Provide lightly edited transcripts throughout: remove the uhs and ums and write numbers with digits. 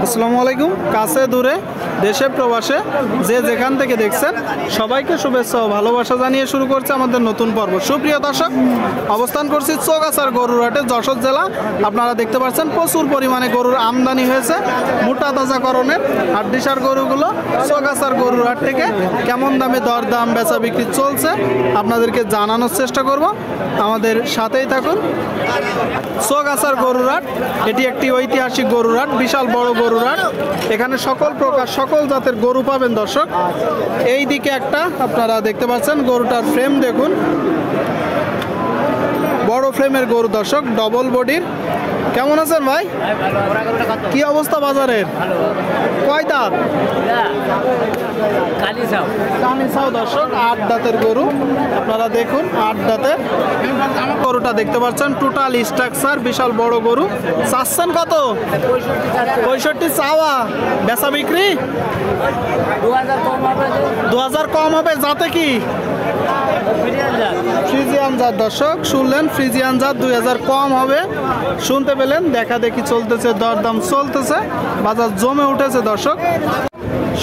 আসসালামু আলাইকুম। কাছে দূরে দেশে প্রবাসে যে যেখান থেকে দেখছেন সবাইকে শুভেচ্ছা ও ভালোবাসা জানিয়ে শুরু করছে আমাদের নতুন পর্ব। সুপ্রিয় দর্শক, অবস্থান করছি চৌগাছার গরুর হাটে, যশোর জেলা। আপনারা দেখতে পাচ্ছেন প্রচুর পরিমাণে গরুর আমদানি হয়েছে। মোটা তাজাকরণের হাড্ডিসার গরুগুলো চৌগাছার গরুর হাট থেকে কেমন দামে দরদাম বেচা বিক্রি চলছে আপনাদেরকে জানানোর চেষ্টা করব। আমাদের সাথেই থাকুন। চৌগাছার গরুর হাট এটি একটি ঐতিহাসিক গরুর হাট, বিশাল বড় গরুর হাট। এখানে সকল প্রকার সকল জাতের গরু পাবেন দর্শক। এই দিকে একটা আপনারা দেখতে পাচ্ছেন, গরুটার ফ্রেম দেখুন, বড় ফ্রেমের গরু দর্শক, ডবল বডির। কেমন আছেন ভাই? কি অবস্থা বাজারের? কয় দাঁত? কানিসাও দর্শক, 8 দাঁতের গরু। আপনারা দেখুন 8 দাঁতের গরুটা দেখতে পাচ্ছেন, টোটাল স্ট্রাকচার, বিশাল বড় গরু। চাচ্ছেন কত? 65 চাওয়া, বেচা বিক্রি 2000 কম হবে। যাতে কি? ফ্রিজিয়ান জাত দর্শক, শুনলেন, ফ্রিজিয়ান জাত 2000 কম হবে। শুনতে পেলেন, দেখা দেখি চলতেছে, দরদাম চলতেছে, বাজার জমে উঠেছে দর্শক।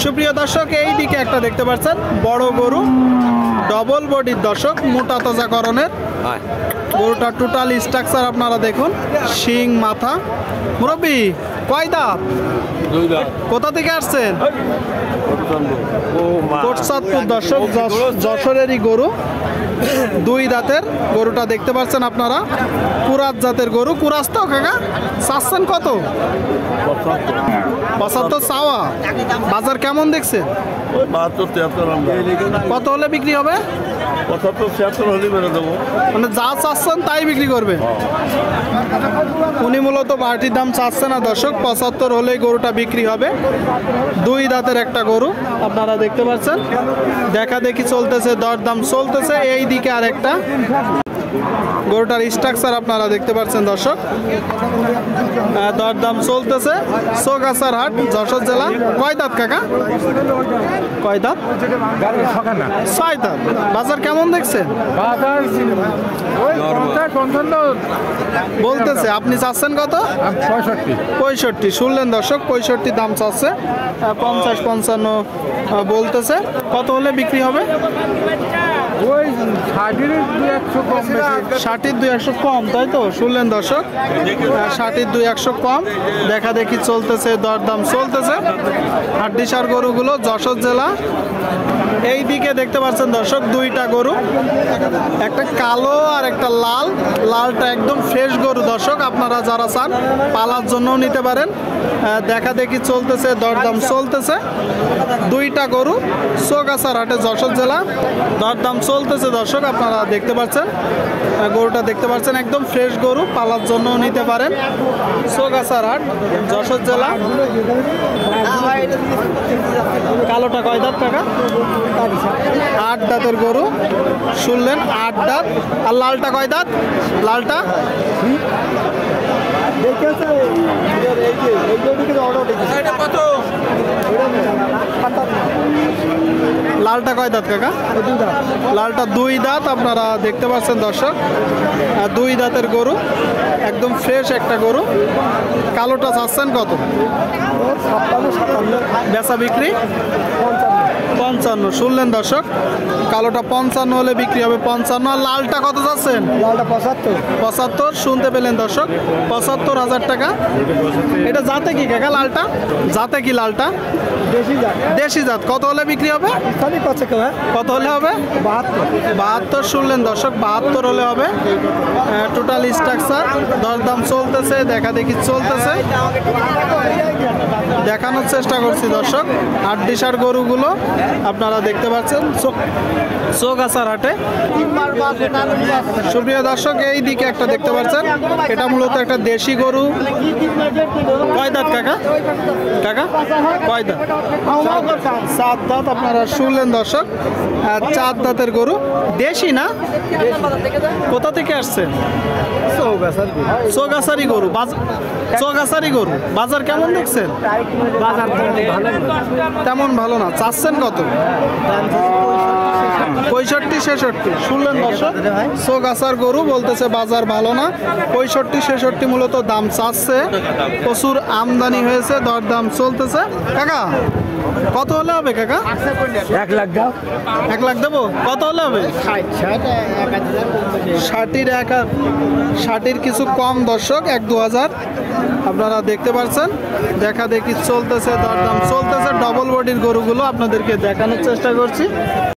সুপ্রিয় দর্শক, এই দিকে একটা দেখতে পাচ্ছেন বড় গরু, ডবল বডির দর্শক, মোটা তাজাকরণের গরুটা। টোটাল স্ট্রাকচার আপনারা দেখুন, শিং মাথা। মুরব্বি কয় দাঁত? কোথা থেকে আসছেন? কোটচাঁদপুর দর্শক, যশোরেরই গরু, 2 দাঁতের গরুটা দেখতে পাচ্ছেন আপনারা। কুরাত জাতের গরু। কুরাস তো কাকা? চাচ্ছেন কত? 75 চাওয়া। বাজার কেমন দেখছে? কত হলে বিক্রি হবে? 75-76 হলে বেরো দেবো। মানে যা চাচ্ছেন তাই বিক্রি করবে। উনি মূলত বাড়তির দাম চাচ্ছে না দর্শক, 75 হলেই গরুটা বিক্রি হবে। 2 দাঁতের একটা গরু আপনারা দেখতে পাচ্ছেন, দেখা দেখি চলতেছে, দরদাম চলতেছে। এই দিকে আর একটা গরুটার স্ট্রাকচার আপনারা দেখতে পাচ্ছেন দর্শক, দরদাম চলতেছে। চৌগাছার হাট, যশোর জেলা। কয় দাঁত কাকা? কয় দাঁত? 6 দাঁত। বাজার কেমন দেখছেন? বলতেছে, আপনি চাচ্ছেন কত? 65। শুনলেন দর্শক, 65 দাম চাচ্ছে, 50-55 বলতেছে। কত হলে বিক্রি হবে? 60-200 কম, তাই তো? শুনলেন দর্শক, 60-200 কম, দেখা দেখি চলতেছে, দরদাম চলতেছে। হাড্ডিসার গরুগুলো, যশোর জেলা। এই দিকে দেখতে পাচ্ছেন দর্শক 2টা গরু, একটা কালো আর একটা লাল। লালটা একদম ফ্রেশ গরু দর্শক, আপনারা যারা চান পালার জন্যও নিতে পারেন। দেখা দেখি চলতেছে, দরদাম চলতেছে। 2টা গরু চৌগাছার হাটে, যশোর জেলা। দরদাম চলতেছে দর্শক, আপনারা দেখতে পাচ্ছেন। গরুটা দেখতে পাচ্ছেন, একদম ফ্রেশ গরু, পালার জন্যও নিতে পারেন। চৌগাছার হাট, যশোর জেলা। কালোটা কয় দাঁত টাকা? 8 দাঁতের গরু। শুনলেন, 8 দাঁত। আর লালটা কয় দাঁত? লালটা লালটা কয় দাঁত কাকা? লালটা 2 দাঁত আপনারা দেখতে পাচ্ছেন দর্শক, 2 দাঁতের গরু, একদম ফ্রেশ একটা গরু। কালোটা চাচ্ছেন কত? বেচা বিক্রি 55। শুনলেন দর্শক, কালোটা 55 হলে বিক্রি হবে, 55। আর লালটা কত চাচ্ছেন? লালটা 75। শুনতে পেলেন দর্শক, 75,000 টাকা। এটা জাতে কি কাকা? লালটা জাতে কি? লালটা দেশি জাত। কত হলে বিক্রি হবে? কত হলে হবে? 72। শুনলেন দর্শক, 72 হলে হবে। টোটাল স্ট্রাকচার, দরদাম চলতেছে, দেখা দেখি চলতেছে, দেখানোর চেষ্টা করছি দর্শক। হাড্ডিসার গরুগুলো আপনারা দেখতে পাচ্ছেন চৌগাছার হাটে। সুপ্রিয় দর্শক, এই দিকে একটা দেখতে পাচ্ছেন, এটা মূলত একটা দেশি গরু। কয় দাঁত কাকা? কাকা কয় দাঁত? 7 দাঁত। আপনারা শুনলেন দর্শক, 4 দাঁতের গরু, দেশি না? কোথা থেকে আসছেন? চৌগাছারি গরু। চৌগাছারি গরু। বাজার কেমন দেখছেন? বাজার ভালো তেমন ভালো না। চাচ্ছেন কত? 65-66। শুনলেন দর্শক, চোগাছার গরু বলতেছে বাজার ভালো না, 65-66 মূলত দাম চাচ্ছে। প্রচুর আমদানি হয়েছে, দরদাম চলতেছে। কাকা কত হলে হবে কাকা? 1 লাখ দাও। 1 লাখ দেবো? কত হলে হবে? 60-র কিছু কম দর্শক, 1-2 হাজার আপনারা দেখতে পাচ্ছেন। দেখা দেখি চলতেছে, দরদাম চলতেছে। ডবল বডির গরুগুলো আপনাদেরকে দেখানোর চেষ্টা করছি।